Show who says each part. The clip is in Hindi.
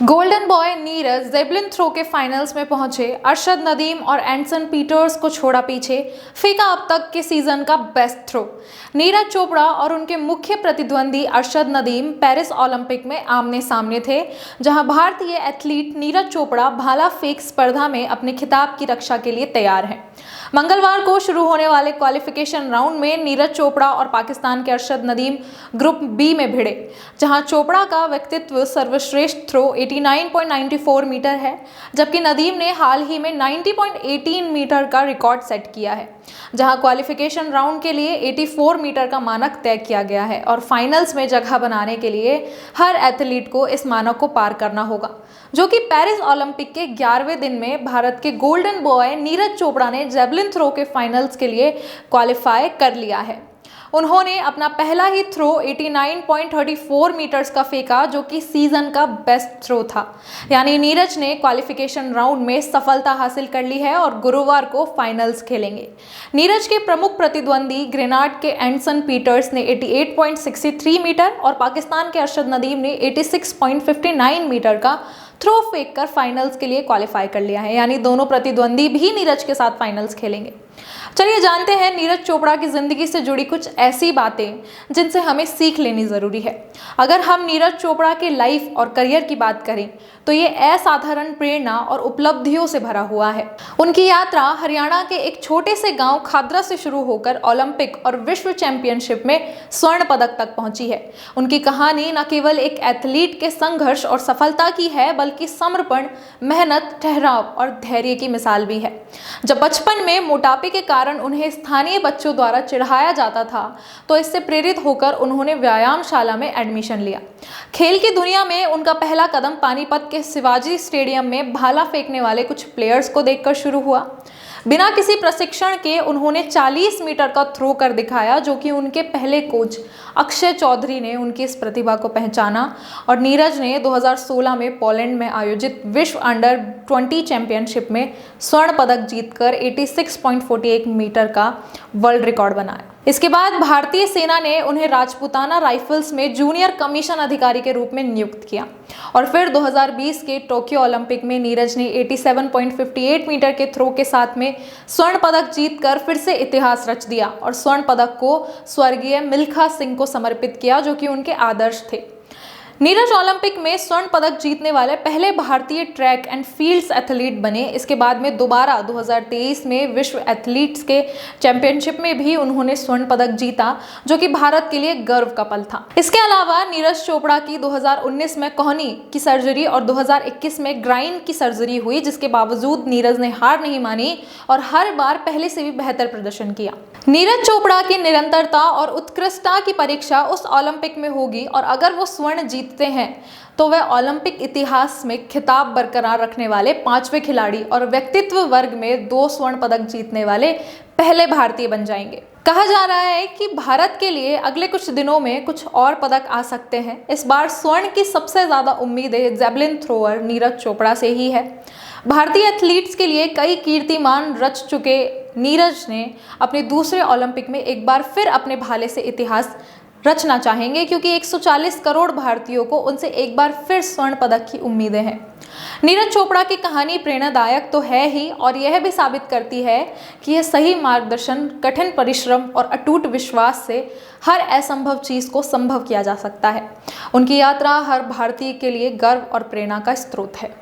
Speaker 1: Golden boy Neeraj javelin throw के फाइनल्स में पहुंचे। अरशद नदीम और एंडसन पीटर्स को छोड़ा पीछे, फेंका अब तक के सीजन का बेस्ट थ्रो। नीरज चोपड़ा और उनके मुख्य प्रतिद्वंदी अरशद नदीम पेरिस ओलंपिक में आमने सामने थे, जहां भारतीय एथलीट नीरज चोपड़ा भाला फेंक स्पर्धा में अपने खिताब की रक्षा के लिए तैयार हैं। मंगलवार को शुरू होने वाले क्वालिफिकेशन राउंड में नीरज चोपड़ा और पाकिस्तान के अरशद नदीम ग्रुप बी में भिड़े, जहां चोपड़ा का व्यक्तित्व सर्वश्रेष्ठ थ्रो 89.94 मीटर है, जबकि नदीम ने हाल ही में 90.18 मीटर का रिकॉर्ड सेट किया है। जहां क्वालिफिकेशन राउंड के लिए 84 मीटर का मानक तय किया गया है और फाइनल्स में जगह बनाने के लिए हर एथलीट को इस मानक को पार करना होगा, जो कि पेरिस ओलंपिक के 11वें दिन में भारत के गोल्डन बॉय नीरज चोपड़ा ने जेवलिन थ्रो के फाइनल्स के लिए क्वालिफाई कर लिया है। उन्होंने अपना पहला ही थ्रो 89.34 मीटर्स का फेंका, जो कि सीजन का बेस्ट थ्रो था। यानी नीरज ने क्वालिफिकेशन राउंड में सफलता हासिल कर ली है और गुरुवार को फाइनल्स खेलेंगे। नीरज के प्रमुख प्रतिद्वंदी ग्रेनाड के एंडसन पीटर्स ने 88.63 मीटर और पाकिस्तान के अरशद नदीम ने 86.59 मीटर का थ्रो फेंक कर फाइनल्स के लिए क्वालिफाई कर लिया है। यानी दोनों प्रतिद्वंदी भी नीरज के साथ फाइनल्स खेलेंगे। चलिए जानते हैं नीरज चोपड़ा की जिंदगी से जुड़ी कुछ ऐसी बातें जिनसे हमें सीख लेनी जरूरी है। अगर हम नीरज चोपड़ा के लाइफ और करियर की बात करें तो ये असाधारण प्रेरणा और उपलब्धियों से भरा हुआ है। उनकी यात्रा हरियाणा के एक छोटे से गांव खादरा से शुरू होकर ओलंपिक और विश्व चैंपियनशिप में स्वर्ण पदक तक पहुंची है। उनकी कहानी न केवल एक एथलीट के संघर्ष और सफलता की है, बल्कि समर्पण, मेहनत, ठहराव और धैर्य की मिसाल भी है। जब बचपन में मोटापे के कारण उन्हें स्थानीय बच्चों द्वारा चिढ़ाया जाता था, तो इससे प्रेरित होकर उन्होंने व्यायामशाला में एडमिशन लिया। खेल की दुनिया में उनका पहला कदम पानीपत के शिवाजी स्टेडियम में भाला फेंकने वाले कुछ प्लेयर्स को देखकर शुरू हुआ। बिना किसी प्रशिक्षण के उन्होंने 40 मीटर का थ्रो कर दिखाया, जो कि उनके पहले कोच अक्षय चौधरी ने उनकी इस प्रतिभा को पहचाना और नीरज ने 2016 में पोलैंड में आयोजित विश्व अंडर 20 चैंपियनशिप में स्वर्ण पदक जीतकर 86.48 मीटर का वर्ल्ड रिकॉर्ड बनाया। इसके बाद भारतीय सेना ने उन्हें राजपूताना राइफल्स में जूनियर कमीशन अधिकारी के रूप में नियुक्त किया और फिर 2020 के टोक्यो ओलंपिक में नीरज ने 87.58 मीटर के थ्रो के साथ में स्वर्ण पदक जीतकर फिर से इतिहास रच दिया और स्वर्ण पदक को स्वर्गीय मिल्खा सिंह को समर्पित किया, जो कि उनके आदर्श थे। नीरज ओलंपिक में स्वर्ण पदक जीतने वाले पहले भारतीय ट्रैक एंड फील्ड्स एथलीट बने। इसके बाद में दोबारा 2023 में विश्व एथलीट्स के चैंपियनशिप में भी उन्होंने स्वर्ण पदक जीता, जो कि भारत के लिए गर्व का पल था। इसके अलावा नीरज चोपड़ा की 2019 में कोहनी की सर्जरी और 2021 में ग्राइन की सर्जरी हुई, जिसके बावजूद नीरज ने हार नहीं मानी और हर बार पहले से भी बेहतर प्रदर्शन किया। नीरज चोपड़ा की निरंतरता और उत्कृष्टता की परीक्षा उस ओलंपिक में होगी और अगर वो स्वर्ण जीतते हैं तो वह ओलंपिक इतिहास में खिताब बरकरार रखने वाले 5वें खिलाड़ी और व्यक्तित्व वर्ग में 2 स्वर्ण पदक जीतने वाले पहले भारतीय बन जाएंगे। कहा जा रहा है कि भारत के लिए अगले कुछ दिनों में कुछ और पदक आ सकते हैं। इस बार स्वर्ण की सबसे ज्यादा उम्मीदें जेवलिन थ्रोअर नीरज चोपड़ा से ही है। भारतीय एथलीट्स के लिए कई कीर्तिमान रच चुके नीरज ने अपने दूसरे ओलंपिक में एक बार फिर अपने भाले से इतिहास रचना चाहेंगे, क्योंकि 140 करोड़ भारतीयों को उनसे एक बार फिर स्वर्ण पदक की उम्मीदें हैं। नीरज चोपड़ा की कहानी प्रेरणादायक तो है ही और यह भी साबित करती है कि यह सही मार्गदर्शन, कठिन परिश्रम और अटूट विश्वास से हर असंभव चीज को संभव किया जा सकता है। उनकी यात्रा हर भारतीय के लिए गर्व और प्रेरणा का स्रोत है।